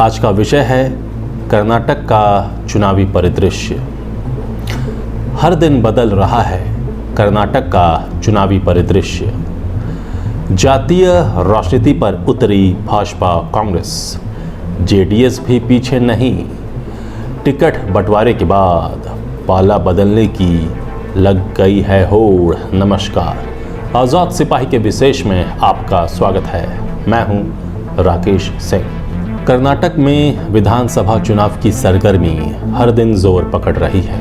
आज का विषय है कर्नाटक का चुनावी परिदृश्य। हर दिन बदल रहा है कर्नाटक का चुनावी परिदृश्य। जातीय राजनीति पर उतरी भाजपा कांग्रेस, जेडीएस भी पीछे नहीं। टिकट बंटवारे के बाद पाला बदलने की लग गई है होड़। नमस्कार, आज़ाद सिपाही के विशेष में आपका स्वागत है। मैं हूं राकेश सिंह। कर्नाटक में विधानसभा चुनाव की सरगर्मी हर दिन जोर पकड़ रही है।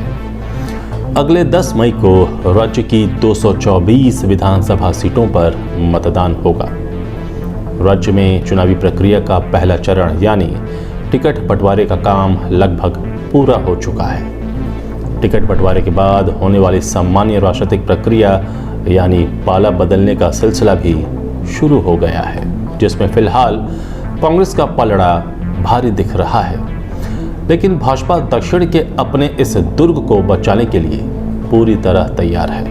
अगले 10 मई को राज्य की 224 विधानसभा सीटों पर मतदान होगा। राज्य में चुनावी प्रक्रिया का पहला चरण यानी टिकट बंटवारे का काम लगभग पूरा हो चुका है। टिकट बंटवारे के बाद होने वाली सामान्य राजनीतिक प्रक्रिया यानी पाला बदलने का सिलसिला भी शुरू हो गया है, जिसमें फिलहाल कांग्रेस का पलड़ा भारी दिख रहा है। लेकिन भाजपा दक्षिण के अपने इस दुर्ग को बचाने के लिए पूरी तरह तैयार है।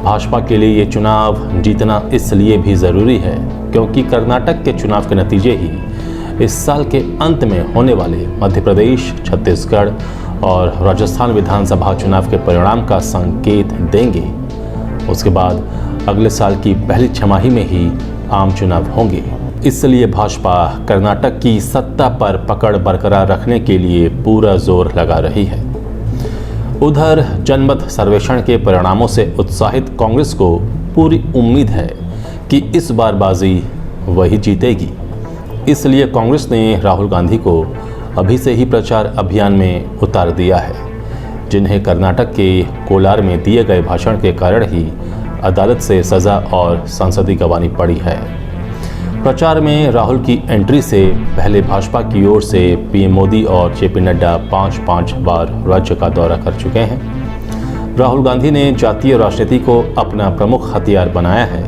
भाजपा के लिए ये चुनाव जीतना इसलिए भी ज़रूरी है क्योंकि कर्नाटक के चुनाव के नतीजे ही इस साल के अंत में होने वाले मध्य प्रदेश, छत्तीसगढ़ और राजस्थान विधानसभा चुनाव के परिणाम का संकेत देंगे। उसके बाद अगले साल की पहली छमाही में ही आम चुनाव होंगे। इसलिए भाजपा कर्नाटक की सत्ता पर पकड़ बरकरार रखने के लिए पूरा जोर लगा रही है। उधर जनमत सर्वेक्षण के परिणामों से उत्साहित कांग्रेस को पूरी उम्मीद है कि इस बार बाजी वही जीतेगी। इसलिए कांग्रेस ने राहुल गांधी को अभी से ही प्रचार अभियान में उतार दिया है, जिन्हें कर्नाटक के कोलार में दिए गए भाषण के कारण ही अदालत से सजा और संसदीय गवाही पड़ी है। प्रचार में राहुल की एंट्री से पहले भाजपा की ओर से पीएम मोदी और जेपी नड्डा 5-5 बार राज्य का दौरा कर चुके हैं। राहुल गांधी ने जातीय राजनीति को अपना प्रमुख हथियार बनाया है।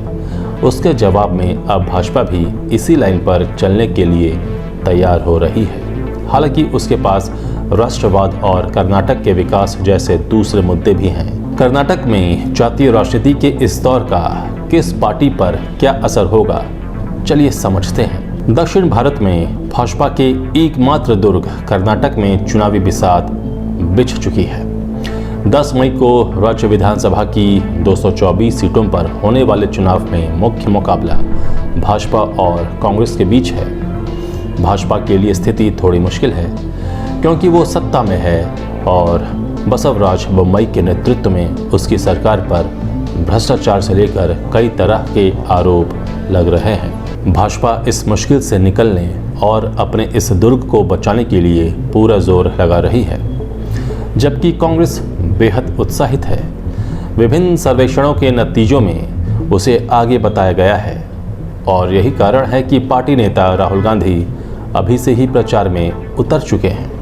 उसके जवाब में अब भाजपा भी इसी लाइन पर चलने के लिए तैयार हो रही है। हालांकि उसके पास राष्ट्रवाद और कर्नाटक के विकास जैसे दूसरे मुद्दे भी हैं। कर्नाटक में जातीय राजनीति के इस दौर का किस पार्टी पर क्या असर होगा, चलिए समझते हैं। दक्षिण भारत में भाजपा के एकमात्र दुर्ग कर्नाटक में चुनावी बिसात बिछ चुकी है। 10 मई को राज्य विधानसभा की 224 सीटों पर होने वाले चुनाव में मुख्य मुकाबला भाजपा और कांग्रेस के बीच है। भाजपा के लिए स्थिति थोड़ी मुश्किल है क्योंकि वो सत्ता में है और बसवराज बोम्मई के नेतृत्व में उसकी सरकार पर भ्रष्टाचार से लेकर कई तरह के आरोप लग रहे हैं। भाजपा इस मुश्किल से निकलने और अपने इस दुर्ग को बचाने के लिए पूरा जोर लगा रही है, जबकि कांग्रेस बेहद उत्साहित है। विभिन्न सर्वेक्षणों के नतीजों में उसे आगे बताया गया है और यही कारण है कि पार्टी नेता राहुल गांधी अभी से ही प्रचार में उतर चुके हैं।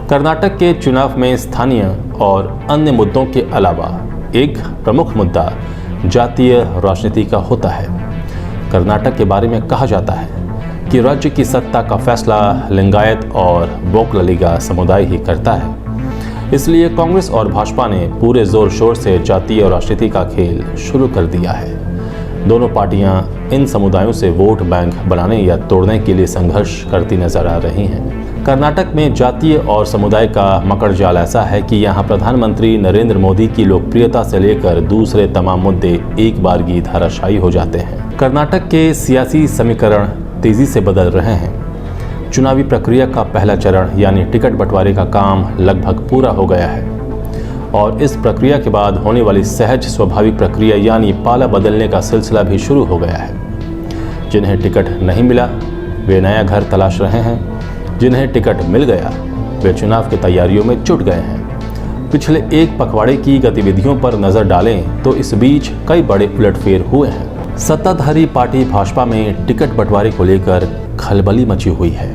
कर्नाटक के चुनाव में स्थानीय और अन्य मुद्दों के अलावा एक प्रमुख मुद्दा जातीय राजनीति का होता है। कर्नाटक के बारे में कहा जाता है कि राज्य की सत्ता का फैसला लिंगायत और बोकललिगा समुदाय ही करता है। इसलिए कांग्रेस और भाजपा ने पूरे जोर शोर से जातीय राजनीति का खेल शुरू कर दिया है। दोनों पार्टियां इन समुदायों से वोट बैंक बनाने या तोड़ने के लिए संघर्ष करती नजर आ रही हैं। कर्नाटक में जातीय और समुदाय का मकड़ जाल ऐसा है कि यहाँ प्रधानमंत्री नरेंद्र मोदी की लोकप्रियता से लेकर दूसरे तमाम मुद्दे एक बारगी धाराशायी हो जाते हैं। कर्नाटक के सियासी समीकरण तेजी से बदल रहे हैं। चुनावी प्रक्रिया का पहला चरण यानी टिकट बंटवारे का काम लगभग पूरा हो गया है और इस प्रक्रिया के बाद होने वाली सहज स्वाभाविक प्रक्रिया यानी पाला बदलने का सिलसिला भी शुरू हो गया है। जिन्हें टिकट नहीं मिला वे नया घर तलाश रहे हैं, जिन्हें टिकट मिल गया वे चुनाव की तैयारियों में जुट गए हैं। पिछले एक पखवाड़े की गतिविधियों पर नजर डालें तो इस बीच कई बड़े उलटफेर हुए हैं। सत्ताधारी पार्टी भाजपा में टिकट बंटवारे को लेकर खलबली मची हुई है।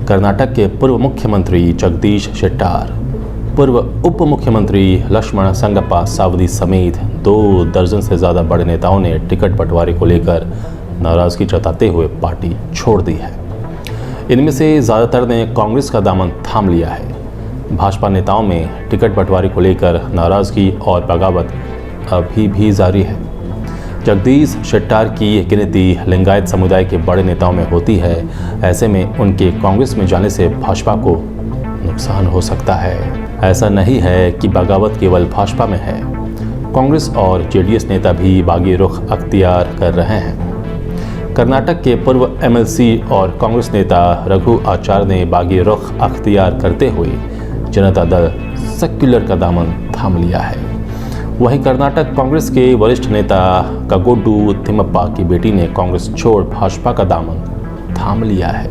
कर्नाटक के पूर्व मुख्यमंत्री जगदीश शेट्टार, पूर्व उप मुख्यमंत्री लक्ष्मण संगप्पा सावदी समेत 2 दर्जन से ज़्यादा बड़े नेताओं ने टिकट बंटवारे को लेकर नाराजगी जताते हुए पार्टी छोड़ दी है। इनमें से ज़्यादातर ने कांग्रेस का दामन थाम लिया है। भाजपा नेताओं में टिकट बंटवारे को लेकर नाराजगी और बगावत अभी भी जारी है। जगदीश शेट्टार की गिनती लिंगायत समुदाय के बड़े नेताओं में होती है। ऐसे में उनके कांग्रेस में जाने से भाजपा को नुकसान हो सकता है। ऐसा नहीं है कि बगावत केवल भाजपा में है, कांग्रेस और जेडीएस नेता भी बागी रुख अख्तियार कर रहे हैं। कर्नाटक के पूर्व एमएलसी और कांग्रेस नेता रघु आचार्य ने बागी रुख अख्तियार करते हुए जनता दल सेक्युलर का दामन थाम लिया है। वहीं कर्नाटक कांग्रेस के वरिष्ठ नेता कागोडू तिम्मप्पा की बेटी ने कांग्रेस छोड़ भाजपा का दामन थाम लिया है।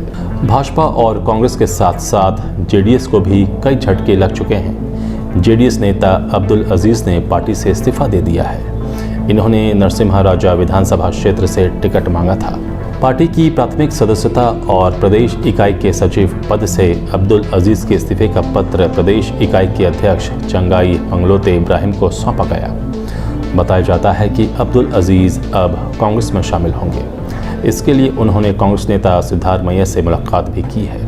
भाजपा और कांग्रेस के साथ साथ जेडीएस को भी कई झटके लग चुके हैं। जेडीएस नेता अब्दुल अजीज ने पार्टी से इस्तीफा दे दिया है। इन्होंने नरसिम्हा राजा विधानसभा क्षेत्र से टिकट मांगा था। पार्टी की प्राथमिक सदस्यता और प्रदेश इकाई के सचिव पद से अब्दुल अजीज के इस्तीफे का पत्र प्रदेश इकाई के अध्यक्ष चंगाई मंगलोते इब्राहिम को सौंपा गया। बताया जाता है कि अब्दुल अजीज अब कांग्रेस में शामिल होंगे। इसके लिए उन्होंने कांग्रेस नेता सिद्धारमैया से मुलाकात भी की है।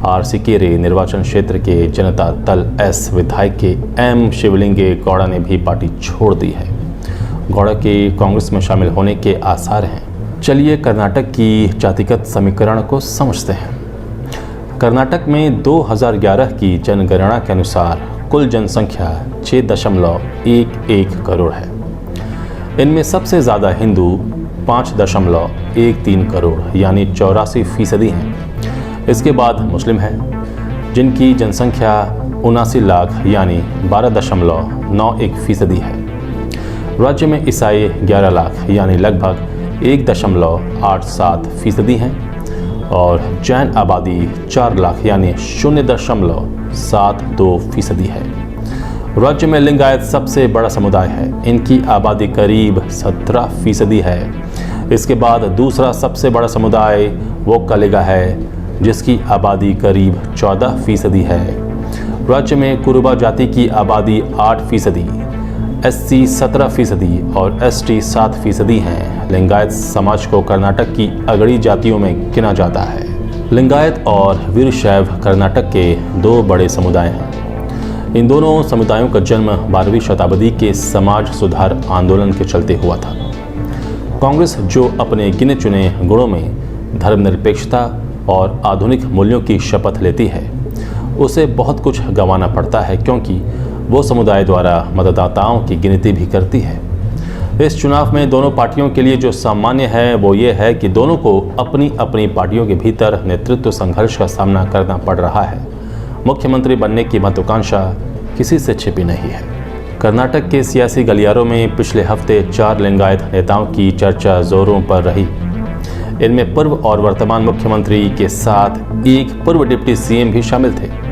आरसीकेरे निर्वाचन क्षेत्र के जनता दल एस विधायक के एम शिवलिंगे गौड़ा ने भी पार्टी छोड़ दी है। गौड़ा के कांग्रेस में शामिल होने के आसार हैं। चलिए कर्नाटक की जातिगत समीकरण को समझते हैं। कर्नाटक में 2011 की जनगणना के अनुसार कुल जनसंख्या 6.11 करोड़ है। इनमें सबसे ज़्यादा हिंदू 5.13 करोड़ यानी 84% हैं। इसके बाद मुस्लिम हैं, जिनकी जनसंख्या 79 लाख यानी 12.91% है। राज्य में ईसाई 11 लाख यानी लगभग 1.87% हैं और जैन आबादी 4 लाख यानी 0.72% है। राज्य में लिंगायत सबसे बड़ा समुदाय है। इनकी आबादी करीब 17% है। इसके बाद दूसरा सबसे बड़ा समुदाय वोक्कालिगा है, जिसकी आबादी करीब 14% है। राज्य में कुरुबा जाति की आबादी 8%, एससी 17% और एसटी 7% हैं। लिंगायत समाज को कर्नाटक की अगड़ी जातियों में गिना जाता है। लिंगायत और वीरशैव कर्नाटक के 2 बड़े समुदाय हैं। इन दोनों समुदायों का जन्म 12वीं शताब्दी के समाज सुधार आंदोलन के चलते हुआ था। कांग्रेस, जो अपने गिने चुने गुणों में धर्मनिरपेक्षता और आधुनिक मूल्यों की शपथ लेती है, उसे बहुत कुछ गंवाना पड़ता है, क्योंकि वो समुदाय द्वारा मतदाताओं की गिनती भी करती है। इस चुनाव में दोनों पार्टियों के लिए जो सामान्य है वो ये है कि दोनों को अपनी अपनी पार्टियों के भीतर नेतृत्व संघर्ष का सामना करना पड़ रहा है। मुख्यमंत्री बनने की महत्वाकांक्षा किसी से छिपी नहीं है। कर्नाटक के सियासी गलियारों में पिछले हफ्ते 4 लिंगायत नेताओं की चर्चा जोरों पर रही। इनमें पूर्व और वर्तमान मुख्यमंत्री के साथ एक पूर्व डिप्टी सीएम भी शामिल थे।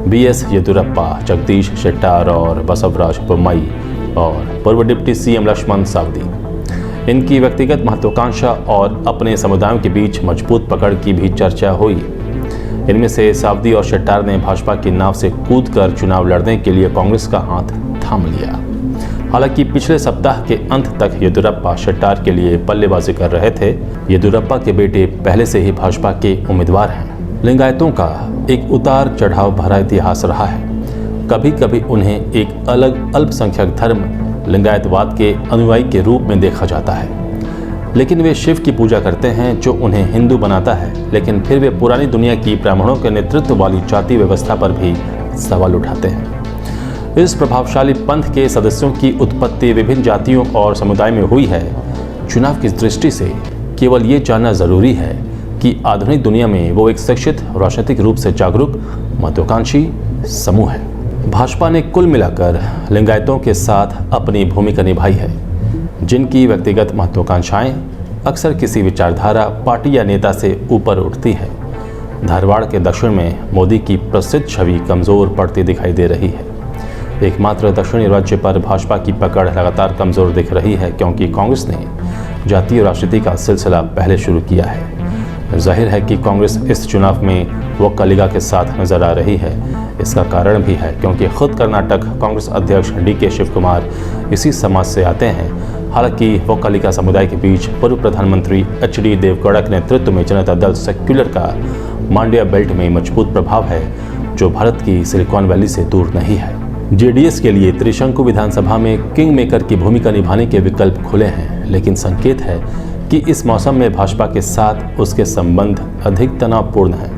बीएस येदियुरप्पा, जगदीश शेट्टार और बसवराज बोम्मई और पूर्व डिप्टी सीएम लक्ष्मण सावदी। इनकी व्यक्तिगत महत्वाकांक्षा और अपने समुदायों के बीच मजबूत पकड़ की भी चर्चा हुई। इनमें से सावदी और शेट्टार ने भाजपा की नाव से कूदकर चुनाव लड़ने के लिए कांग्रेस का हाथ थाम लिया। हालांकि पिछले सप्ताह के अंत तक येदियुरप्पा शेट्टार के लिए बल्लेबाजी कर रहे थे। येदियुरप्पा के बेटे पहले से ही भाजपा के उम्मीदवार हैं। लिंगायतों का एक उतार चढ़ाव भरा इतिहास रहा है। कभी कभी उन्हें एक अलग अल्पसंख्यक धर्म लिंगायतवाद के अनुयायी के रूप में देखा जाता है, लेकिन वे शिव की पूजा करते हैं, जो उन्हें हिंदू बनाता है। लेकिन फिर वे पुरानी दुनिया की ब्राह्मणों के नेतृत्व वाली जाति व्यवस्था पर भी सवाल उठाते हैं। इस प्रभावशाली पंथ के सदस्यों की उत्पत्ति विभिन्न जातियों और समुदाय में हुई है। चुनाव की दृष्टि से केवल ये जानना जरूरी है कि आधुनिक दुनिया में वो एक शिक्षित, राजनीतिक रूप से जागरूक, महत्वाकांक्षी समूह है। भाजपा ने कुल मिलाकर लिंगायतों के साथ अपनी भूमिका निभाई है, जिनकी व्यक्तिगत महत्वाकांक्षाएं अक्सर किसी विचारधारा, पार्टी या नेता से ऊपर उठती है। धारवाड़ के दक्षिण में मोदी की प्रसिद्ध छवि कमज़ोर पड़ती दिखाई दे रही है। एकमात्र दक्षिणी राज्य पर भाजपा की पकड़ लगातार कमज़ोर दिख रही है, क्योंकि कांग्रेस ने जातीय राजनीति का सिलसिला पहले शुरू किया है। जाहिर है कि कांग्रेस इस चुनाव में वोक्कालिगा के साथ नजर आ रही है। इसका कारण भी है क्योंकि खुद कर्नाटक कांग्रेस अध्यक्ष डीके शिवकुमार इसी समाज से आते हैं। हालांकि वोक्कालिगा समुदाय के बीच पूर्व प्रधानमंत्री एचडी देवेगौड़ा के नेतृत्व में जनता दल सेक्युलर का मांड्या बेल्ट में मजबूत प्रभाव है, जो भारत की सिलिकॉन वैली से दूर नहीं है। जेडीएस के लिए त्रिशंकु विधानसभा में किंग मेकर की भूमिका निभाने के विकल्प खुले हैं, लेकिन संकेत है कि इस मौसम में भाजपा के साथ उसके संबंध अधिक तनावपूर्ण हैं।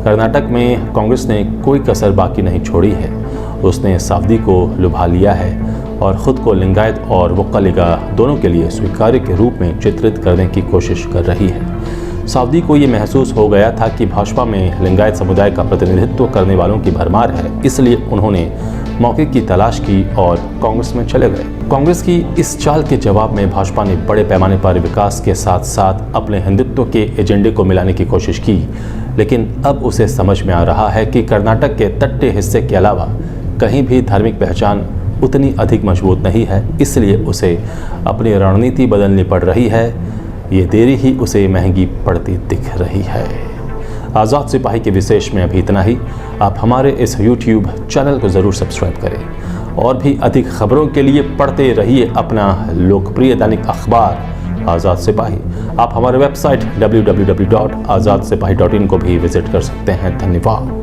कर्नाटक में कांग्रेस ने कोई कसर बाकी नहीं छोड़ी है। उसने सावदी को लुभा लिया है और ख़ुद को लिंगायत और वोक्कालिगा दोनों के लिए स्वीकार्य के रूप में चित्रित करने की कोशिश कर रही है। सावदी को ये महसूस हो गया था कि भाजपा में लिंगायत समुदाय का प्रतिनिधित्व करने वालों की भरमार है, इसलिए उन्होंने मौके की तलाश की और कांग्रेस में चले गए। कांग्रेस की इस चाल के जवाब में भाजपा ने बड़े पैमाने पर विकास के साथ साथ अपने हिंदुत्व के एजेंडे को मिलाने की कोशिश की, लेकिन अब उसे समझ में आ रहा है कि कर्नाटक के तट्टे हिस्से के अलावा कहीं भी धार्मिक पहचान उतनी अधिक मजबूत नहीं है, इसलिए उसे अपनी रणनीति बदलनी पड़ रही है। ये देरी ही उसे महंगी पड़ती दिख रही है। आज़ाद सिपाही के विशेष में अभी इतना ही। आप हमारे इस YouTube चैनल को ज़रूर सब्सक्राइब करें और भी अधिक खबरों के लिए पढ़ते रहिए अपना लोकप्रिय दैनिक अखबार आज़ाद सिपाही। आप हमारे वेबसाइट www.azadsipahi.in को भी विजिट कर सकते हैं। धन्यवाद।